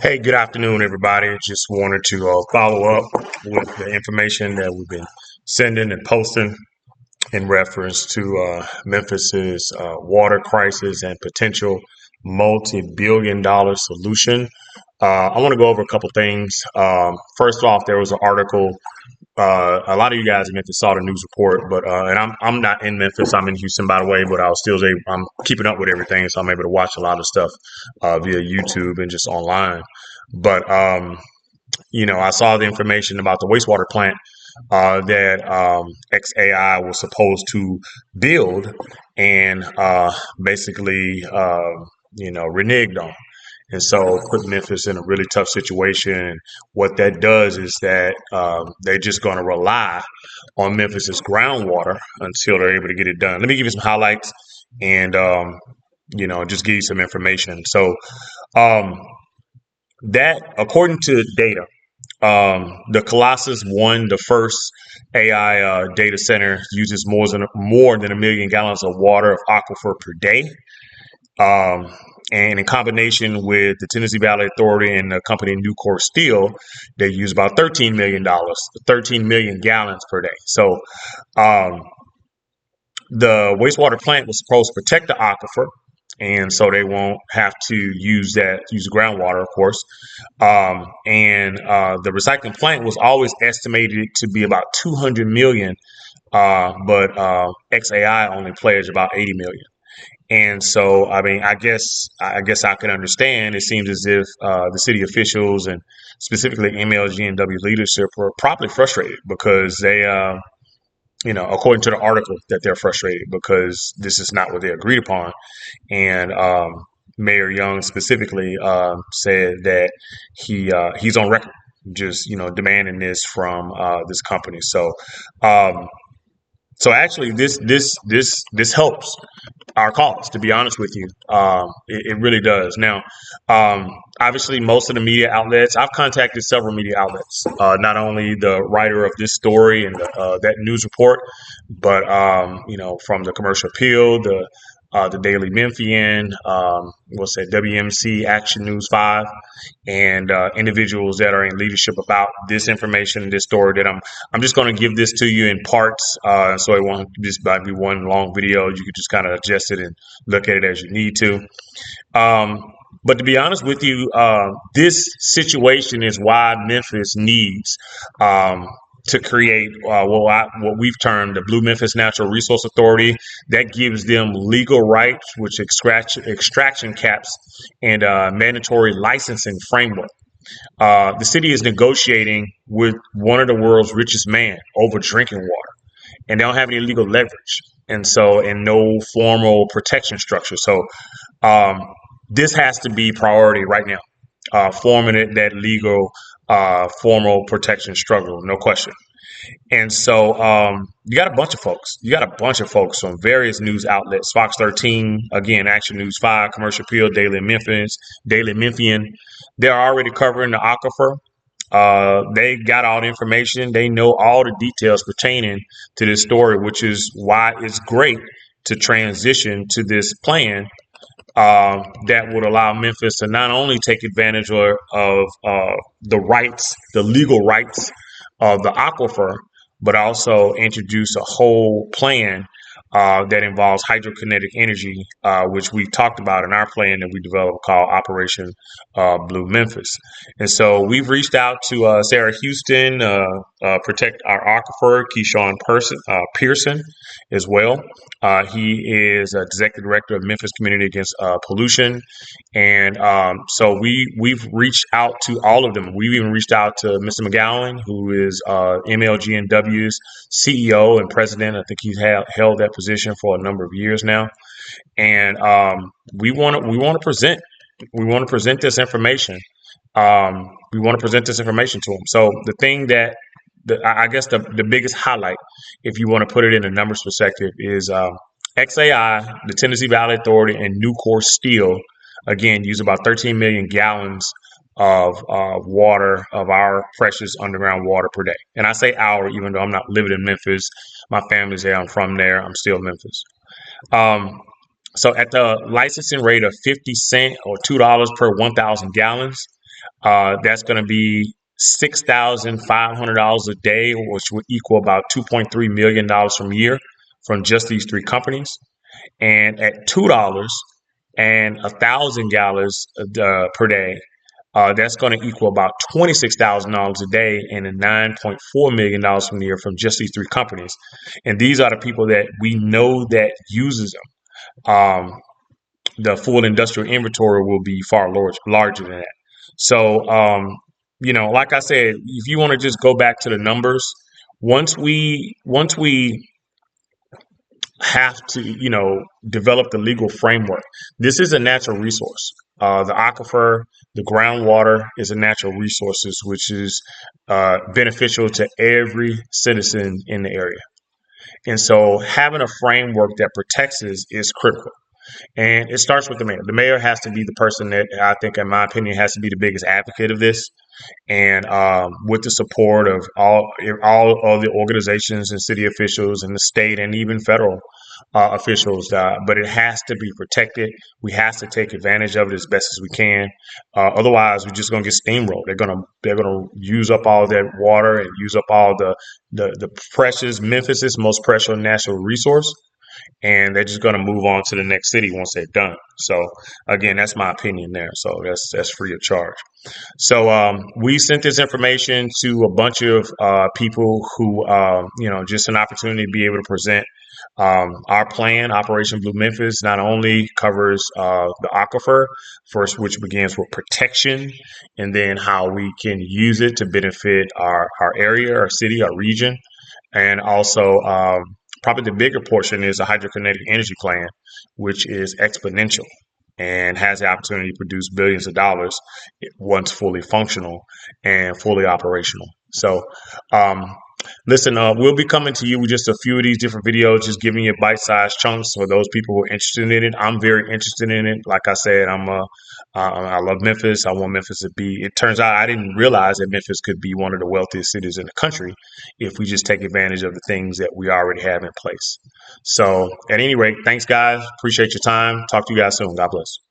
Hey, good afternoon, everybody. Just wanted to follow up with the information that we've been sending and posting in reference to Memphis's water crisis and potential multi-billion-dollar solution. I want to go over a couple things. First off, there was an article. A lot of you guys in Memphis saw the news report, but and I'm not in Memphis. I'm in Houston, by the way, but I'm keeping up with everything, so I'm able to watch a lot of stuff via YouTube and just online. But I saw the information about the wastewater plant that XAI was supposed to build and basically, reneged on. And so put Memphis in a really tough situation. And what that does is that they're just going to rely on Memphis's groundwater until they're able to get it done. Let me give you some highlights and, just give you some information. So, um, that, according to data, the Colossus One, the first AI data center, uses more than a million gallons of water of aquifer per day. Um, and in combination with the Tennessee Valley Authority and the company Nucor Steel, they use about $13 million, 13 million gallons per day. So um, the wastewater plant was supposed to protect the aquifer, and so they won't have to use groundwater, of course. And the recycling plant was always estimated to be about 200 million, but XAI only pledged about 80 million. And so, I mean, I guess I can understand. It seems as if the city officials and specifically MLG&W leadership were probably frustrated because according to the article, that they're frustrated because this is not what they agreed upon. And Mayor Young specifically said that he's on record just demanding this from this company. Um, so actually, this helps our cause. To be honest with you, it really does. Now, obviously, most of the media outlets, I've contacted several media outlets, not only the writer of this story and that news report, but from the Commercial Appeal, the Daily Memphian, what's that, WMC Action News 5, and individuals that are in leadership about this information, this story that I'm just going to give this to you in parts, so it won't just be one long video. You could just kind of adjust it and look at it as you need to. But to be honest with you, this situation is why Memphis needs to create what we've termed the Blue Memphis Natural Resource Authority. That gives them legal rights, which extraction caps and mandatory licensing framework. The city is negotiating with one of the world's richest man over drinking water, and they don't have any legal leverage, and no formal protection structure. So um, this has to be priority right now, forming that legal formal protection struggle, no question. And so you got a bunch of folks. You got a bunch of folks from various news outlets: Fox 13, again, Action News 5, Commercial Appeal, Daily Memphian. They're already covering the aquifer. They got all the information. They know all the details pertaining to this story, which is why it's great to transition to this plan that would allow Memphis to not only take advantage of the legal rights of the aquifer, but also introduce a whole plan that involves hydrokinetic energy, which we talked about in our plan that we developed called Operation Blue Memphis. And so we've reached out to Sarah Houston, Protect Our Aquifer, Pearson as well. He is executive director of Memphis Community Against Pollution, and so we've reached out to all of them. We've even reached out to Mr. McGowan, who is MLG&W's CEO and president. I think he's held that position for a number of years now, and we want to present this information. We want to present this information to them. So the thing that I guess the biggest highlight, if you want to put it in a numbers perspective, is XAI, the Tennessee Valley Authority, and Nucor Steel, again, use about 13 million gallons of water, of our precious underground water per day. And I say our, even though I'm not living in Memphis. My family's there. I'm from there. I'm still Memphis. Um, so at the licensing rate of 50 cents or $2 per 1,000 gallons, That's going to be $6,500 a day, which would equal about $2.3 million from year from just these three companies. And at $2 and 1,000 gallons per day, that's going to equal about $26,000 a day and $9.4 million from the year from just these three companies. And these are the people that we know that uses them. The full industrial inventory will be far larger than that. So, like I said, if you want to just go back to the numbers, once we have to, develop the legal framework. This is a natural resource. The aquifer, the groundwater is a natural resources, which is beneficial to every citizen in the area. And so having a framework that protects us is critical. And it starts with the mayor. The mayor has to be the person that I think, in my opinion, has to be the biggest advocate of this. And with the support of all of the organizations and city officials and the state and even federal officials, but it has to be protected. We have to take advantage of it as best as we can. Otherwise, we're just going to get steamrolled. They're gonna use up all that water and use up all the precious Memphis's most precious natural resource, and they're just going to move on to the next city once they're done. So again, that's my opinion there. So that's free of charge. So we sent this information to a bunch of people who, just an opportunity to be able to present our plan. Operation Blue Memphis not only covers the aquifer first, which begins with protection, and then how we can use it to benefit our area, our city, our region, and also probably the bigger portion is a hydrokinetic energy plan, which is exponential and has the opportunity to produce billions of dollars once fully functional and fully operational. So, listen, we'll be coming to you with just a few of these different videos, just giving you bite-sized chunks for those people who are interested in it. I'm very interested in it. Like I said, I love Memphis. I want Memphis to be. It turns out I didn't realize that Memphis could be one of the wealthiest cities in the country if we just take advantage of the things that we already have in place. So, at any rate, thanks, guys. Appreciate your time. Talk to you guys soon. God bless.